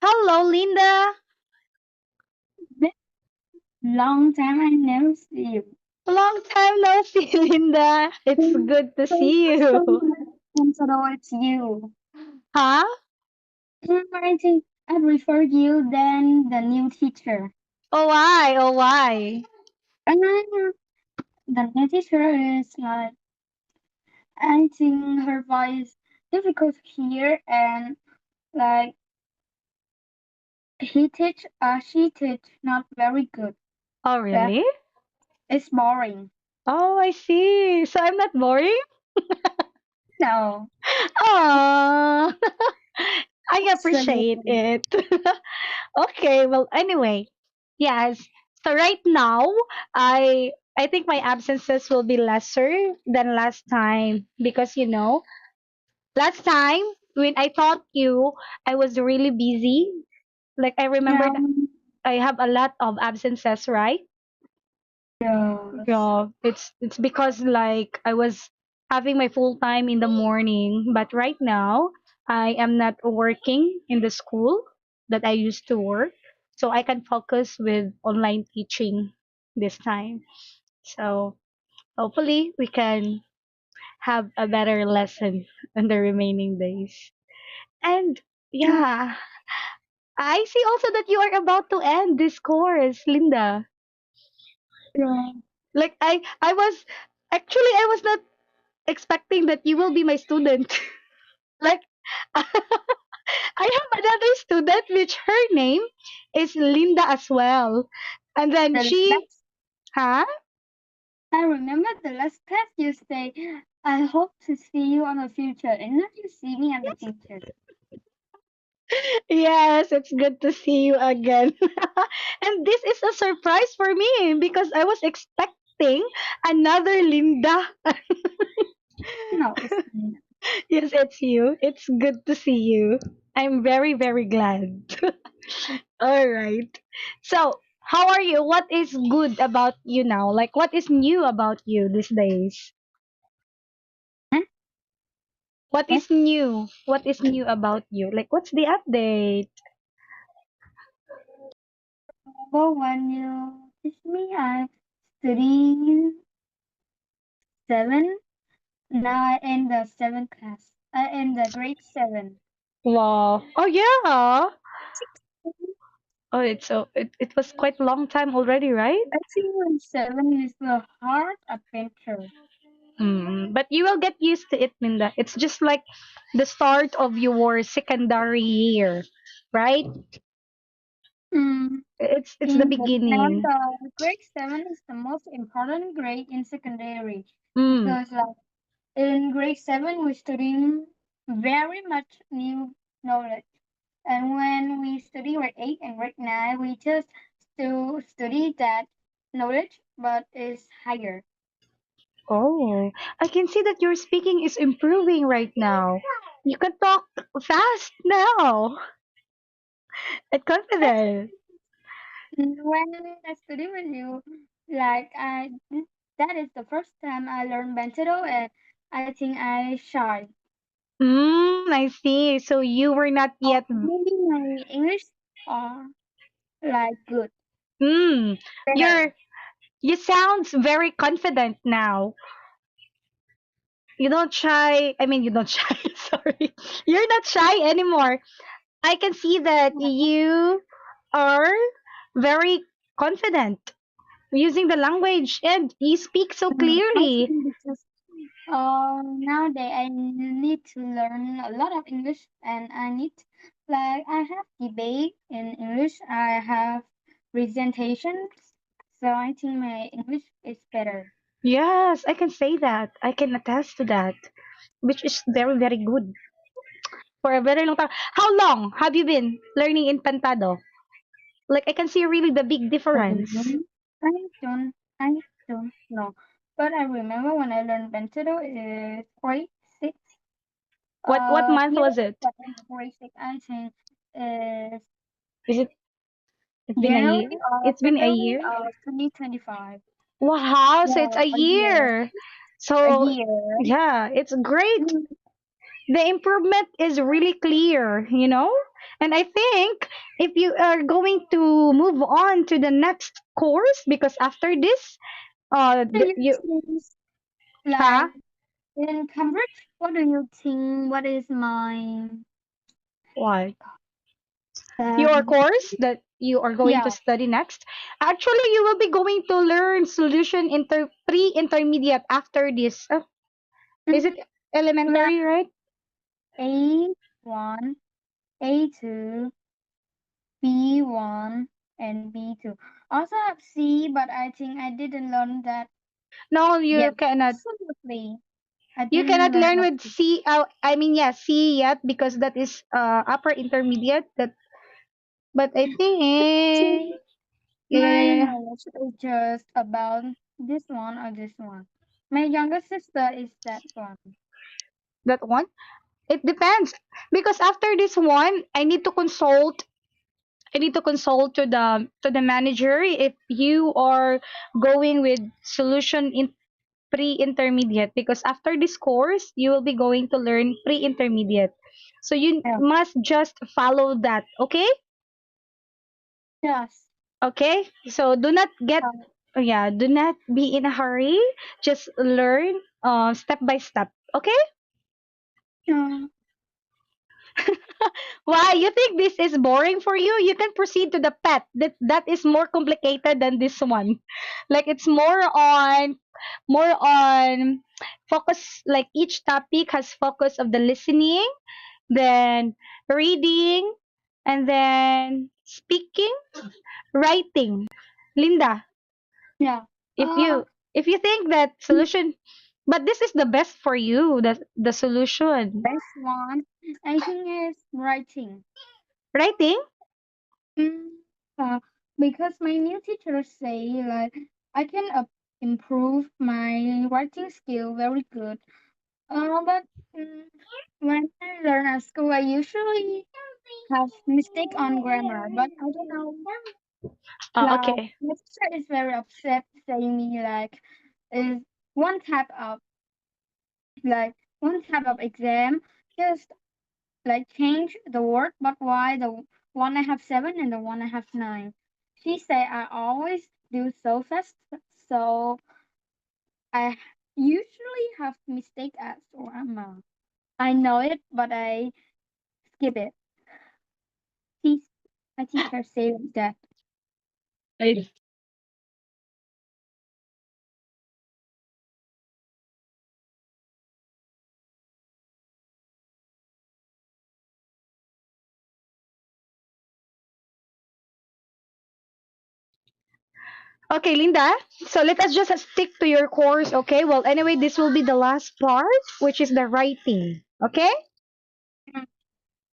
Hello, Linda. Been long time I never see you. Long time no see, Linda. It's good to So see first you. time I consider it's you. Huh? I think I prefer you than the new teacher. Oh, why? Oh, why? And the new teacher is like I think her voice difficult to hear and like she teach not very good. Oh, Yeah, really? it's boring. Oh, I see. So I'm not boring? No, Oh, I appreciate absolutely. it. Okay, well, anyway, yes. So right now, I think my absences will be lesser than last time because last time when I taught you, I was really busy. Like I remembered Um, I have a lot of absences, right? yes. Yeah, it's because like I was having my full time in the morning, but right now I am not working in the school that I used to work, so I can focus with online teaching this time. So hopefully we can have a better lesson in the remaining days. And yeah, I see also that you are about to end this course, Linda. Yeah. Like I was actually I was not expecting that you will be my student. Like I have another student which her name is Linda as well. And then The she last huh? I remember the last class you say, I hope to see you on the future, and now you see me in the future. Yes, it's good to see you again. And this is a surprise for me because I was expecting another Linda. No, it's me. Yes, it's you. It's good to see you. I'm very, very glad. All right. So, how are you? What is good about you now? Like, what is new about you these days? Huh? What Eh? is new? What is new about you? Like, what's the update? Remember when you teach me I study 7? Now I in the 7th class. I in the grade 7. Wow. Oh, yeah. Oh, it was quite a long time already, right? I think grade 7 is a hard adventure. But you will get used to it, Linda. It's just like the start of your secondary year, right? Mm. It's the In Vietnam, beginning. the grade 7 is the most important grade in secondary Mm. because like in grade 7, we studying very much new knowledge. And when we study grade 8 and grade 9, we just still study that knowledge, but it's higher. Oh, I can see that your speaking is improving right now. You can talk fast now and That's confident. when I study with you, like that is the first time I learned Bentado, and I think I shy. I see. So you were not Or yet. maybe my English are like good, Mm, better. you're you sounds very confident now. You don't shy. I mean, you don't shy. Sorry, you're not shy anymore. I can see that you are very confident using the language and you speak so I clearly. think because nowadays I need to learn a lot of English, and I need like I have debate in English. I have presentations, so I think my English is better. Yes, I can say that. I can attest to that, which is very, very good for a very long time. How long have you been learning in Pantado? Like, I can see really the big difference. Mhm. I I don't know, but I remember when I learned Bentado is grade 6. What month Yeah, was it? but in grade 6, I think is Is it? It's been a January year. or It's been a February year. of 2025. Wow, so it's Yeah, a a year. year. A So year. yeah, it's great. Mm, The improvement is really clear. And I think if you are going to move on to the next course, because after this, Do you you, think, huh? like, in Cambridge, what do you think? What is my What? Your um? course that you are going to Yeah. study next? Actually, you will be going to learn solution pre-intermediate after this. Is Mm, it elementary, like right? A1, A2, B1, and B2. Also have C, but I think I didn't learn that No, yet. Absolutely, I you didn't cannot learn learn of with C. C. I mean, yeah, C yet because that is upper intermediate. That, but I think, See, yeah, yeah, yeah, my yeah, yeah. knowledge is just about this one or this one. My younger sister is that one. That one. It depends because after this one, I need to consult. I need to consult to the manager if you are going with solution in pre-intermediate, because after this course you will be going to learn pre-intermediate. So you Yeah. must just follow that, okay? Yes. Okay? So do not get, yeah, do not be in a hurry. Just learn step by step, okay? Yeah. Why you think this is boring for you? You can proceed to the pet. That is more complicated than this one. Like it's more on focus, like each topic has focus of the listening, then reading, and then speaking, writing. Linda, Yeah. if you if you think that solution, but this is the best for you, the solution. Best one, I think, is writing. Writing? Mm, uh, because my new teachers say like I can improve my writing skill very good. But mm, when I learn at school, I usually have mistake on grammar. But I don't know. Like Okay. my teacher is very upset, saying me like is one type of one type of exam just like change the word, but why the one I have 7 and the one I have 9? She say I always do so fast, so I usually have mistake at grammar. I know it, but I skip it. She, my teacher say like that. Right. Okay, Linda. So let us just stick to your course, okay? Well, anyway, this will be the last part, which is the writing. Okay? Mm,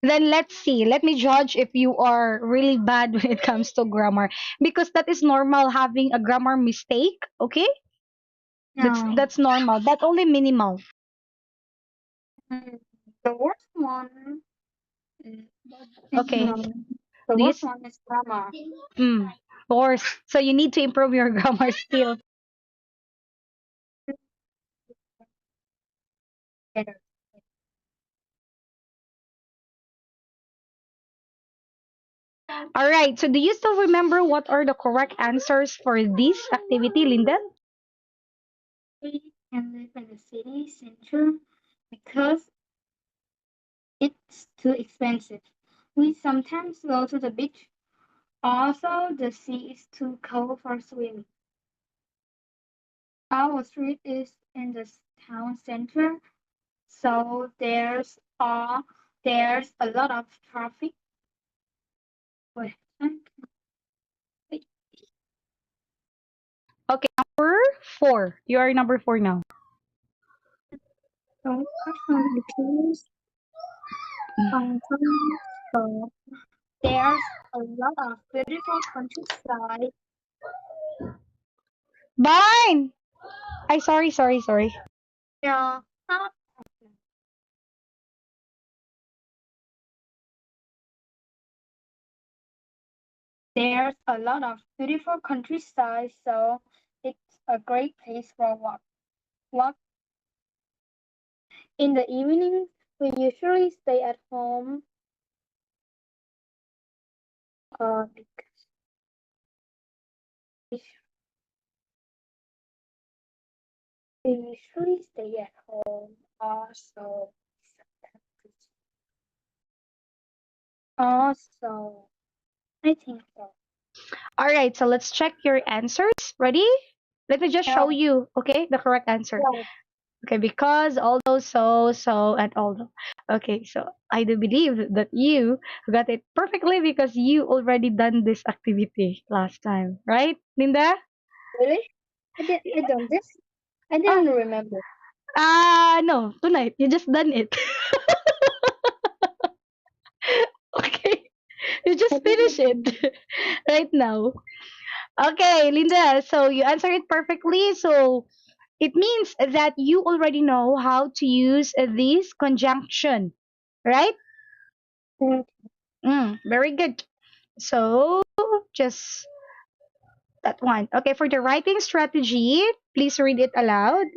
Then let's see. Let me judge if you are really bad when it comes to grammar, because that is normal having a grammar mistake, okay? No. That's normal, but only minimal. Mm, The worst one is Okay. no. The Do you worst one is grammar. or so you need to improve your grammar skill. Better. All right. So do you still remember what are the correct answers for this activity, Linda? We can live in the city center because it's too expensive. We sometimes go to the beach. Also, the sea is too cold for swimming. Our street is in the town center, so there's a lot of traffic. Wait, wait. Okay, number 4. You are number 4 now. So, because so there's a lot of beautiful countryside. Bye. I sorry. Yeah, uh, there's a lot of beautiful countryside, so it's a great place for a walk. Walk in the evening, we usually stay at home Because we we usually stay at home. Also, also, I think so. All right, so let's check your answers. Ready? Let me just show No, you, okay, the correct answer. no, Okay, because, although, so, and although. Okay, so I do believe that you got it perfectly because you already done this activity last time, right, Linda? really? I don't this. I Oh, didn't remember. no, tonight you just done it. Okay, you I just didn't finish remember. it right now. Okay, Linda, so you answered it perfectly. So it means that you already know how to use this conjunction, right? Mm, Very good. So just that one. Okay, for the writing strategy, please read it aloud.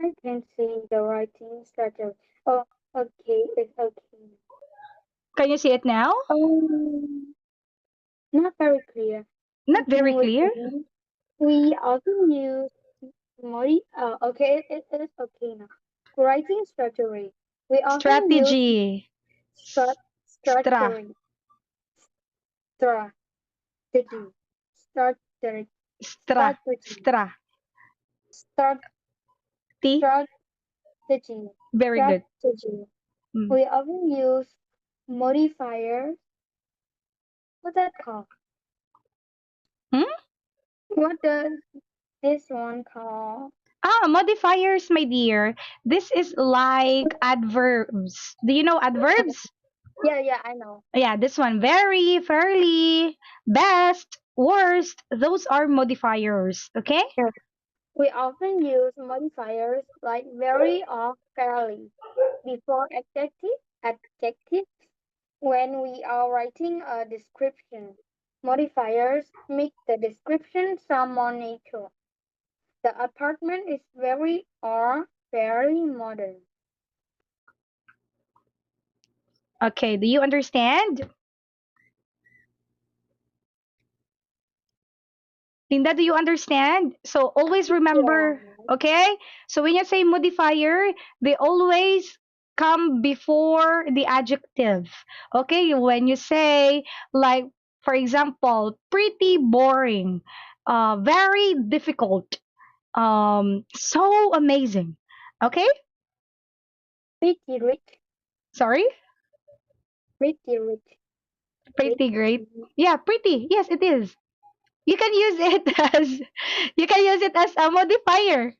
I can see the writing started. Oh, okay, it's okay. Can you see it now? Not very clear. Not I very can clear. repeat. We often use okay, it is okay now. Writing structure. We often use Strategy. stru- Stra. structuring, strategy, structure, Stra. strategy, Stra. start, T. strategy, Very good. strategy. Mm. We often use modifiers. What's that called? Hmm? What does this one call? Modifiers, my dear. This is like adverbs. Do you know adverbs? Yeah, yeah, I know. Yeah, this one. Very, fairly, best, worst. Those are modifiers. Okay? Yeah. We often use modifiers like very or fairly before adjectives when we are writing a description. Modifiers make the description sound more natural. The apartment is very or very modern. Okay, do you understand? Linda, do you understand? So always Yeah. remember, okay? So when you say modifier, they always come before the adjective. Okay? When you say, like, for example, pretty boring, very difficult, so amazing. Okay? Pretty rich, Sorry? pretty rich, Pretty great. pretty Yeah, pretty. Yes, it is. You can use it as you can use it as a modifier.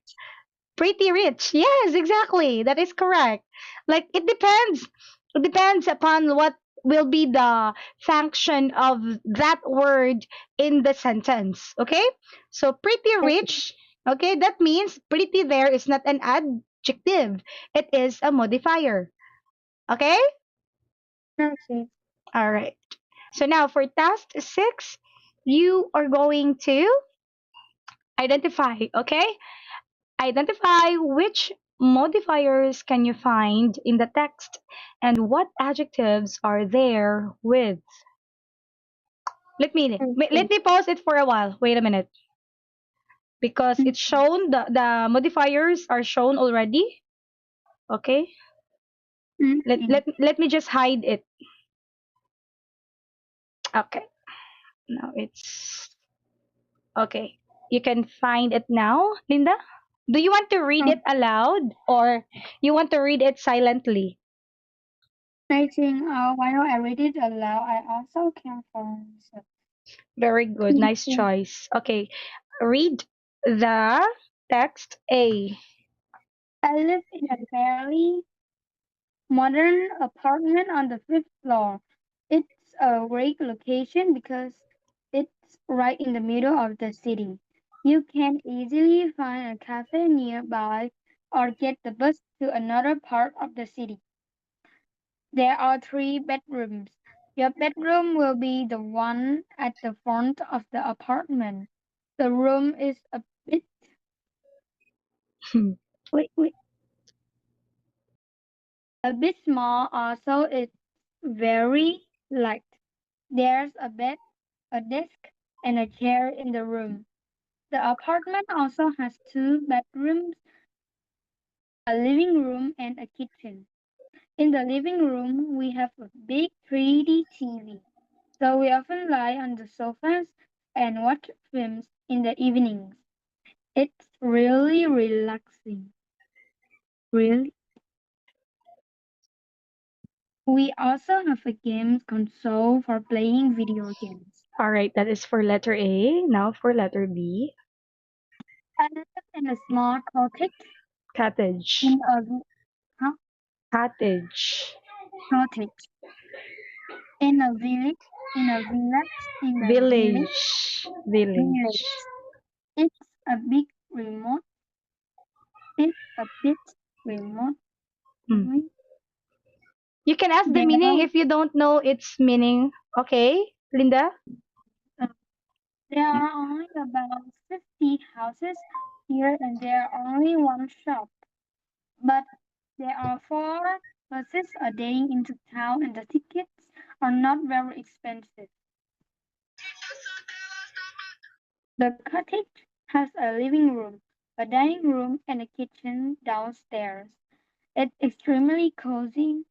Pretty rich. Yes, exactly. That is correct. Like it depends. It depends upon what will be the function of that word in the sentence. Okay? So pretty okay. rich, okay, that means pretty there is not an adjective. It is a modifier. Okay? Okay. All right. So now for task 6, you are going to identify, okay? Identify which modifiers can you find in the text and what adjectives are there with. Okay. Let me pause it for a while. Wait a minute. Because Mm, it's shown the modifiers are shown already. Okay? okay. Let me just hide it. Okay. Now it's okay. You can find it now, Linda? Do you want to read Oh, it aloud or you want to read it silently? I think while I read it aloud, I also can find some. Very good. Nice choice. Okay. Read the text A. I live in a fairly modern apartment on the fifth floor. It's a great location because it's right in the middle of the city. You can easily find a cafe nearby or get the bus to another part of the city. There are three bedrooms. Your bedroom will be the one at the front of the apartment. The room is wait, wait, a bit small, also it's very light. There's a bed, a desk, and a chair in the room. The apartment also has two bedrooms, a living room, and a kitchen. In the living room, we have a big 3D TV, so we often lie on the sofas and watch films in the evenings. It's really relaxing. Really. We also have a games console for playing video games. All right, that is for letter A. Now for letter B. I live in a small Cottage. in a huh? Cottage. cottage in a village Village. village. Village. It's a big remote. It's a bit remote. Hmm. Mhm. You can ask the There meaning are if you don't know its meaning. Okay, Linda? uh, there are only about 50 houses here, and there are only one shop. But there are four buses a day into town, and the tickets are not very expensive. The cottage has a living room, a dining room, and a kitchen downstairs. It's extremely cozy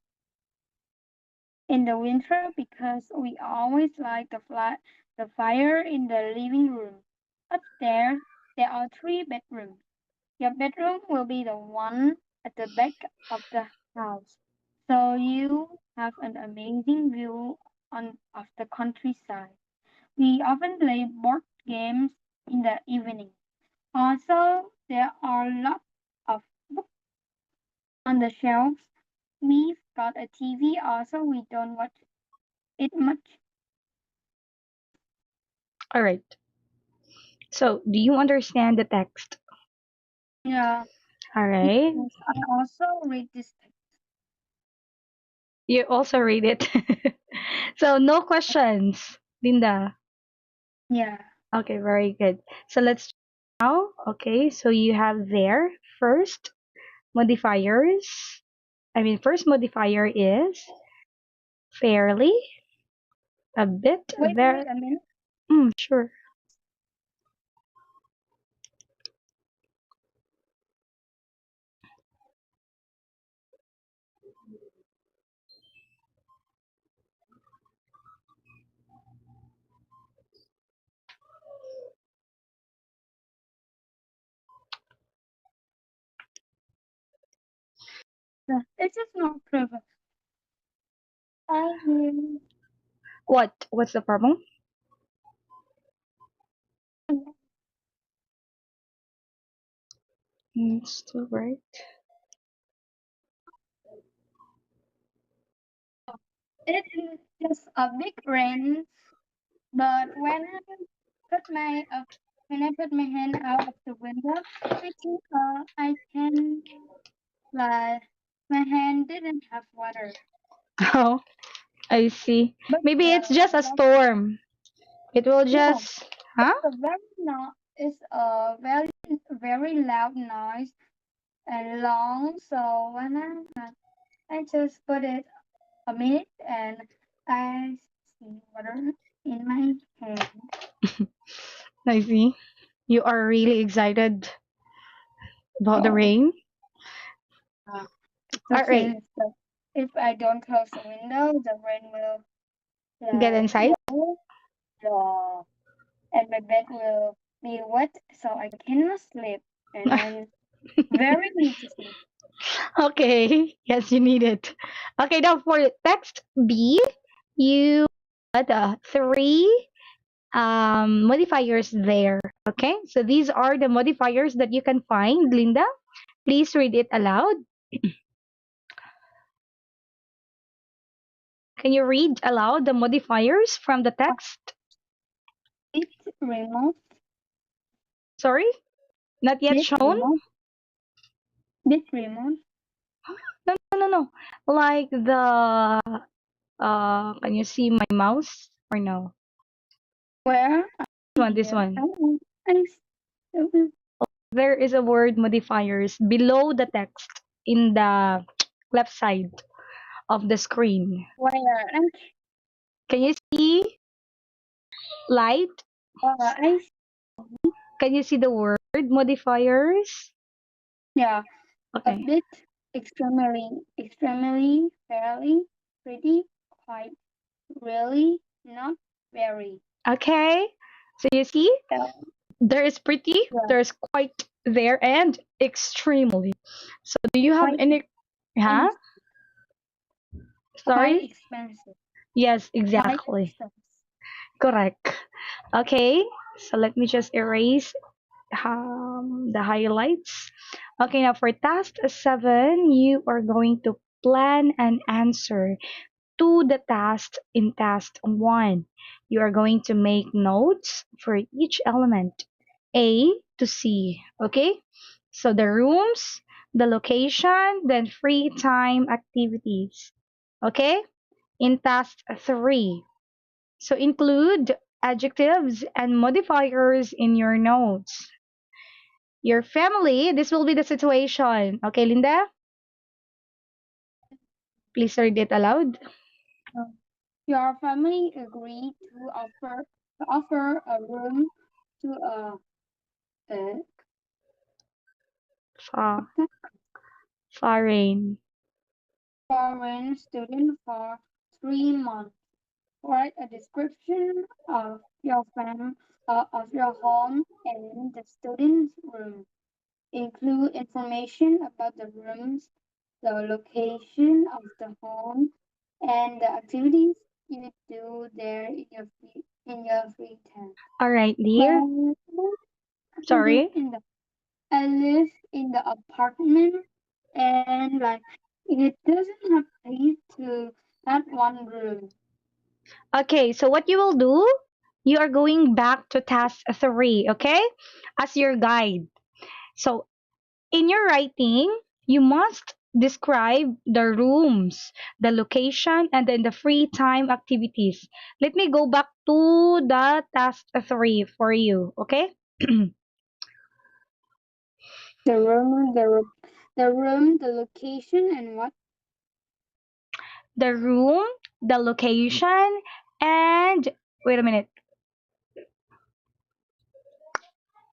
in the winter because we always light the fire in the living room. Upstairs, there are three bedrooms. Your bedroom will be the one at the back of the house, so you have an amazing view of the countryside. We often play board games in the evening. Also, there are lots of books on the shelves. We've got a TV also, we don't watch it much. All right. So, do you understand the text? Yeah, All right. because I also read this. You also read it. So, no questions, Linda. Yeah. Okay, very good. So, let's now. Okay, so you have there first modifiers. First modifier is fairly, a bit, Wait very. a minute. Sure. It is not privilege. I mean, What? What's the problem? Still right. it is just a big rain, but when I put my hand out of the window, I think I can like my hand didn't have water. Oh, I see. But Maybe it's the just a storm. It will no, just, huh? it's a very loud noise and long. So when I just put it a minute and I see water in my hand. I see. You are really excited about the Oh, rain. uh, the All right, thing is that if I don't close the window, the rain will get inside. go, uh, and my bed will be wet, so I cannot sleep, and I'm very need to sleep. Okay, yes, you need it. Okay, now for text B, you got three modifiers there. Okay, so these are the modifiers that you can find. Linda, please read it aloud. Can you read aloud the modifiers from the text? Bit remote, Sorry, not yet bit shown. remote, bit remote. No, no, no, no. Like the can you see my mouse or no? Where This here? one. I still There is a word modifiers below the text in the left side of the screen. where? Can you see light? I Can you see the word modifiers? yeah, a Okay. bit, extremely, fairly, pretty, quite, really, not very. Okay. So you see, Yeah, there is pretty, yeah, there's quite there, and extremely. So do you have quite any? Huh? expensive, quite Sorry? expensive, Yes, quite exactly. expensive. Correct. Okay. So let me just erase the highlights. Okay, now for task 7, you are going to plan an answer to the task in task 1. You are going to make notes for each element, A to C. Okay? So the rooms, the location, then free time activities. Okay? In task 3. So include adjectives and modifiers in your notes. Your family, this will be the situation. Okay, Linda? Please read it aloud. Uh, Your family agreed to offer a room to a Fa, foreign. foreign student for 3 months. Write a description of your home and the student's room. Include information about the rooms, the location of the home, and the activities you do there in your free time. All right, dear. Well, I live Sorry. in the I live in the apartment, and like it doesn't have space to that one room. Okay, so what you will do, you are going back to task 3, okay? As your guide. So in your writing, you must describe the rooms, the location, and then the free time activities. Let me go back to the task 3 for you, okay? The room, the location, and what? The room, the location, and wait a minute,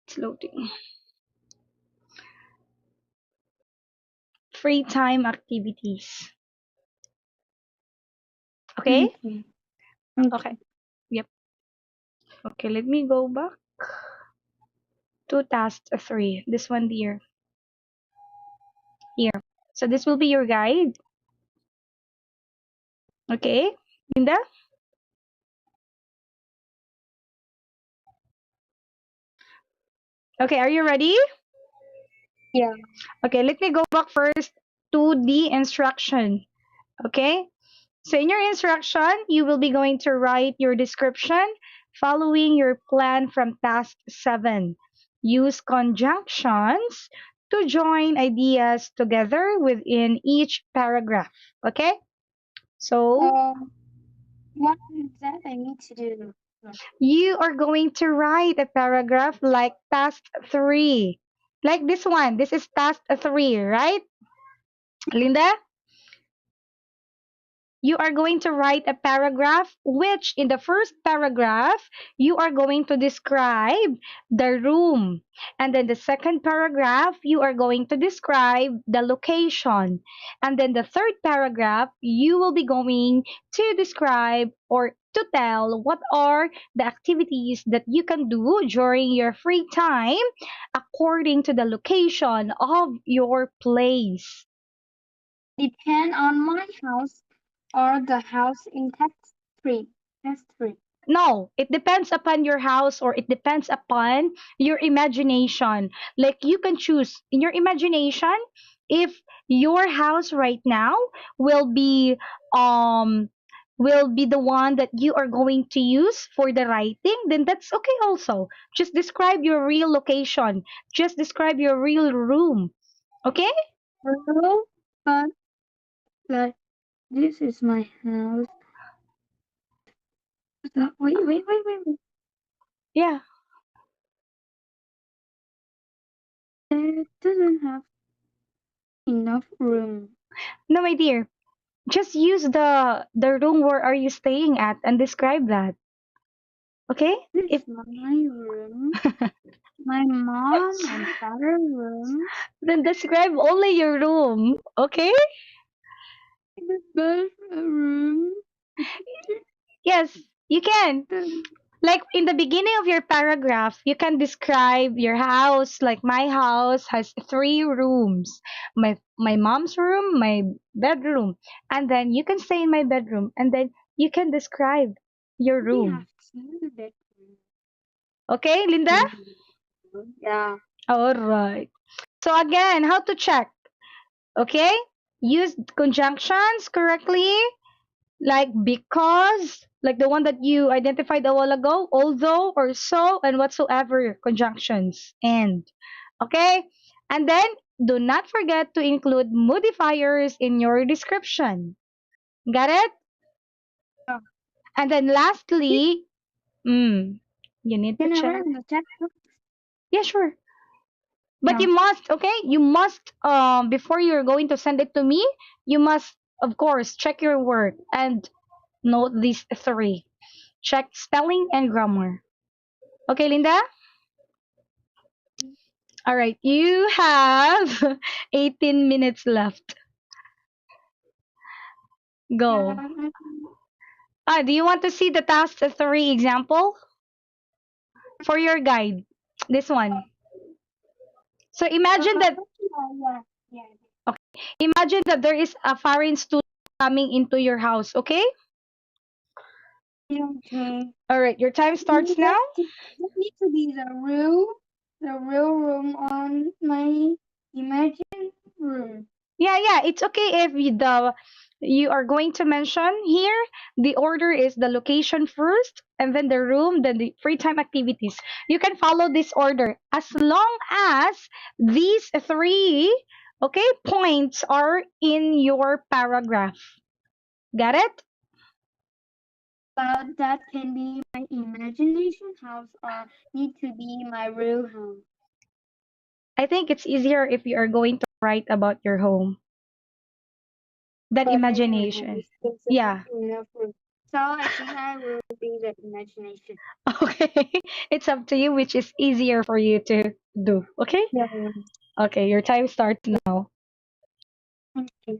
it's loading. Free time activities. Okay? Okay. Okay. Okay. Yep. Okay, let me go back to task 3. This one here. Here. So this will be your guide. Okay? Linda? Okay, are you ready? Yeah. Okay, let me go back first to the instruction. Okay? So in your instruction, you will be going to write your description following your plan from task 7. Use conjunctions to join ideas together within each paragraph. Okay? So What is that I need to do? you are going to write a paragraph like task 3. Like this one. This is task 3, right? Linda? You are going to write a paragraph, which in the first paragraph, you are going to describe the room. And then the second paragraph, you are going to describe the location. And then the third paragraph, you will be going to describe or to tell what are the activities that you can do during your free time according to the location of your place. Depend on my house or the house in text three. Test three. No, it depends upon your house or it depends upon your imagination. Like you can choose in your imagination if your house right now will be um will be the one that you are going to use for the writing, then that's okay also. Just describe your real location. Just describe your real room. Okay? Hello, but like this is my house. Wait. Yeah. It doesn't have enough room. No, my dear. Just use the room where are you staying at and describe that. Okay? This If is my room, my mom and father room, then describe only your room. Okay? the bathroom. Yes, you can. Like in the beginning of your paragraph, you can describe your house. Like my house has three rooms. My mom's room, my bedroom, and then you can stay in my bedroom, and then you can describe your We have room. two bedrooms. Okay, Linda? Yeah. All right. So again, how to check? Okay? Use conjunctions correctly, like because, like the one that you identified a while ago, although or so and whatsoever conjunctions. And okay? And then do not forget to include modifiers in your description. Got it? Oh, And then lastly, you need to can I check. run the checkbook? Yeah, sure. But No. you must, okay? You must, before you're going to send it to me, you must, of course, check your work and note these three. Check spelling and grammar. Okay, Linda? All right. You have 18 minutes left. Go. Yeah. Do you want to see the task three example for your guide? This one. So imagine that Yeah. Yeah. imagine that there is a foreign student coming into your house, okay? Yeah. Okay. All right, your time starts now. That needs to be the real room on my imagined room. Yeah, yeah, it's okay if you are going to mention here the order is the location first and then the room, then the free time activities. You can follow this order as long as these three okay points are in your paragraph. Got it? But that can be my imagination house or need to be my real home. I think it's easier if you are going to write about your home than But I don't have imagination. a specific Yeah. enough room. So I think I will be the imagination. Okay. It's up to you which is easier for you to do. Okay? Yeah. Okay, your time starts now. Okay.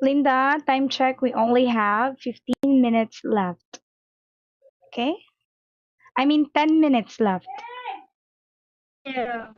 Linda, time check. We only have 15 minutes left. Okay? I mean, 10 minutes left. Yeah.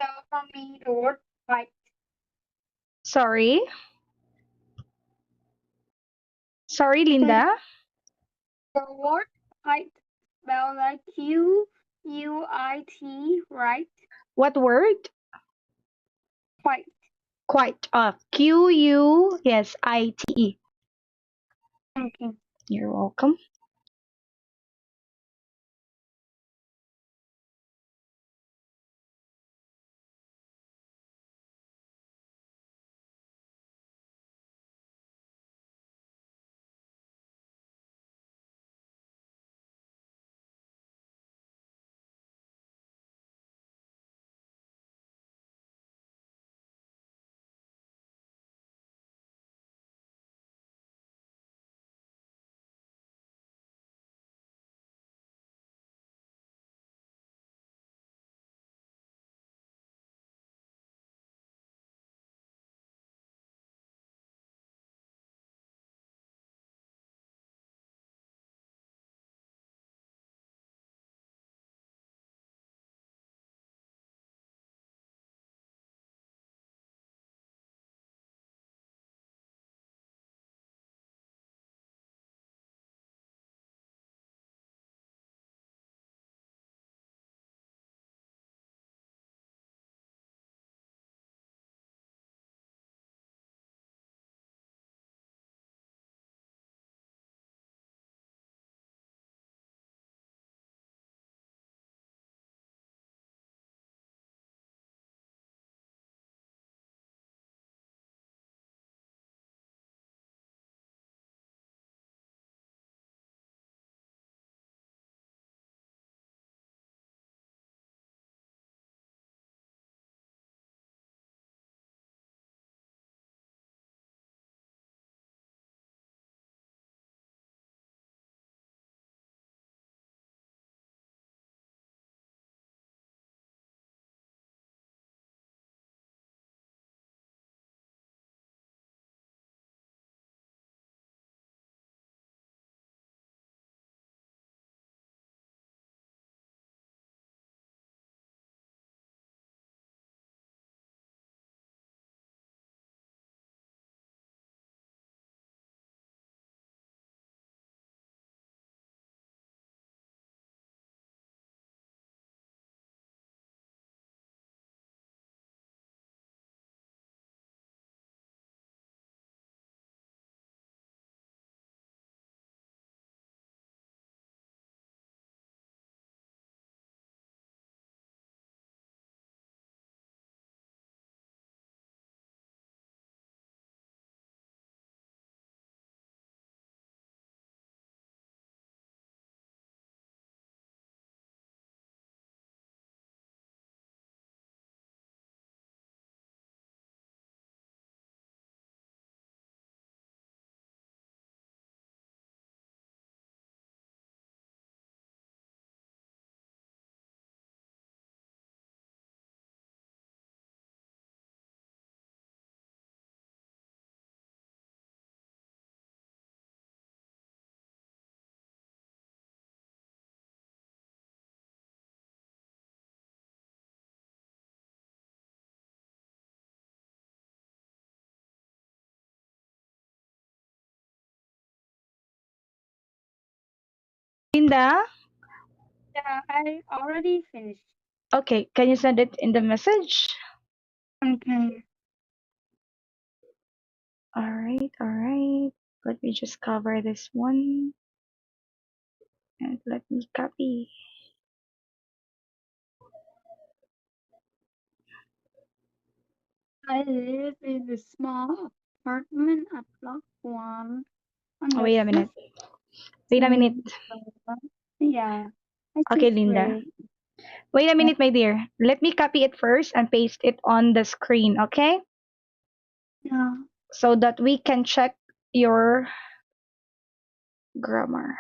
So for me, the word fight. Sorry. Sorry, The Linda. word fight spelled like Quit, right? What word? Quite. Quite. Q U yes I T E. Okay. You're welcome. Linda? Yeah, I already finished. Okay, can you send it in the message? Okay. All right. Let me just cover this one and let me copy. I live in a small apartment at Block 1 on Oh, the wait a minute. fifth Wait a minute. floor. Yeah, I Okay, just Linda. wait. Wait a minute, my dear. Let me copy it first and paste it on the screen, okay? Yeah, So that we can check your grammar.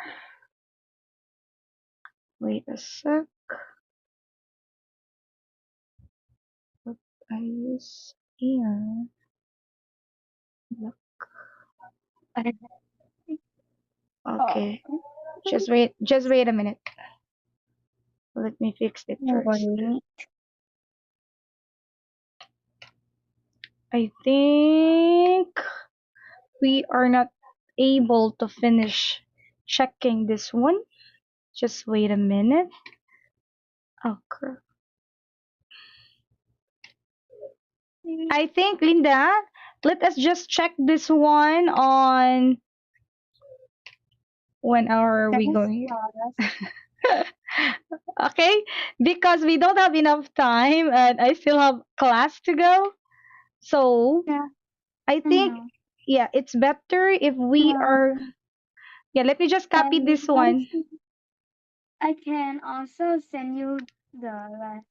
Wait a sec. What I use here. I oh, Okay. Just wait a minute. Let me fix it first. wait. I think we are not able to finish checking this one. Just wait a minute. Oh, crap. I think, Linda, let us just check this one on when are we That's going? fast. Okay, because we don't have enough time and I still have class to go. So Yeah, I I think, know. yeah, it's better if we are. Yeah, Yeah, let me just copy and this one. I can also send you the like.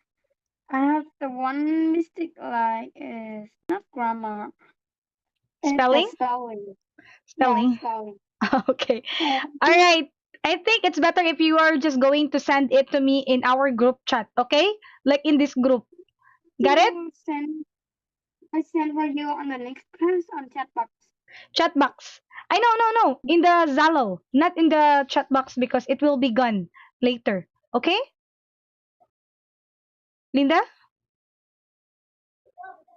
I have the one mistake like is not grammar. It's the Spelling? spelling. Yeah, Spelling. spelling. Okay. Uh, All right. I think it's better if you are just going to send it to me in our group chat, okay? Like in this group. Got it? to send I send for you on the next class on chat box. Chat box. I know, no, no. In the Zalo, not in the chat box because it will be gone later. Okay, Linda?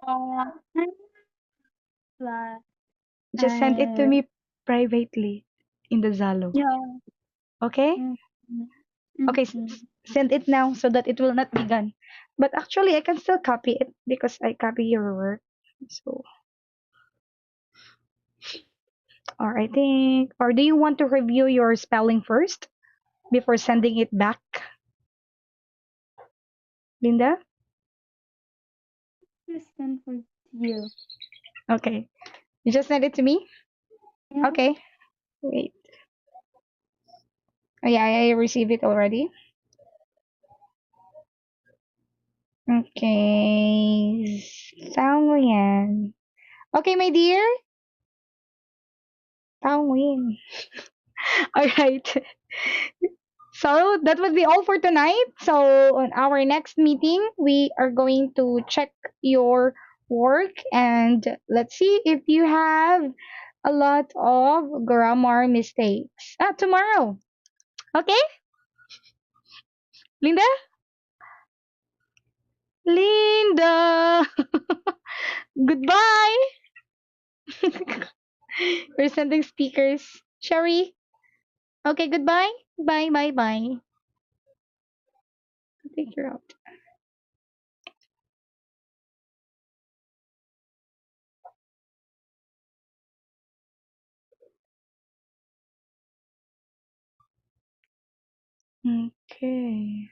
Uh, like Just send it to I me privately in the Zalo. yeah. Okay? Mm, mm, Okay, mm. send it now so that it will not be gone. But actually, I can still copy it because I copy your work. So, or I think, or do you want to review your spelling first before sending it back, Linda? Just send for you. Okay, you just send it to me. Yeah. Okay, wait. Oh, yeah, I received it already. Okay, Sao Nguyen. Okay, my dear. Sao Nguyen. All right. So that would be all for tonight. So on our next meeting, we are going to check your work and let's see if you have a lot of grammar mistakes. Tomorrow. Okay, Linda? Linda! Goodbye! We're sending speakers. Sherry? Okay, goodbye. Bye, bye, bye. Take her out. Okay.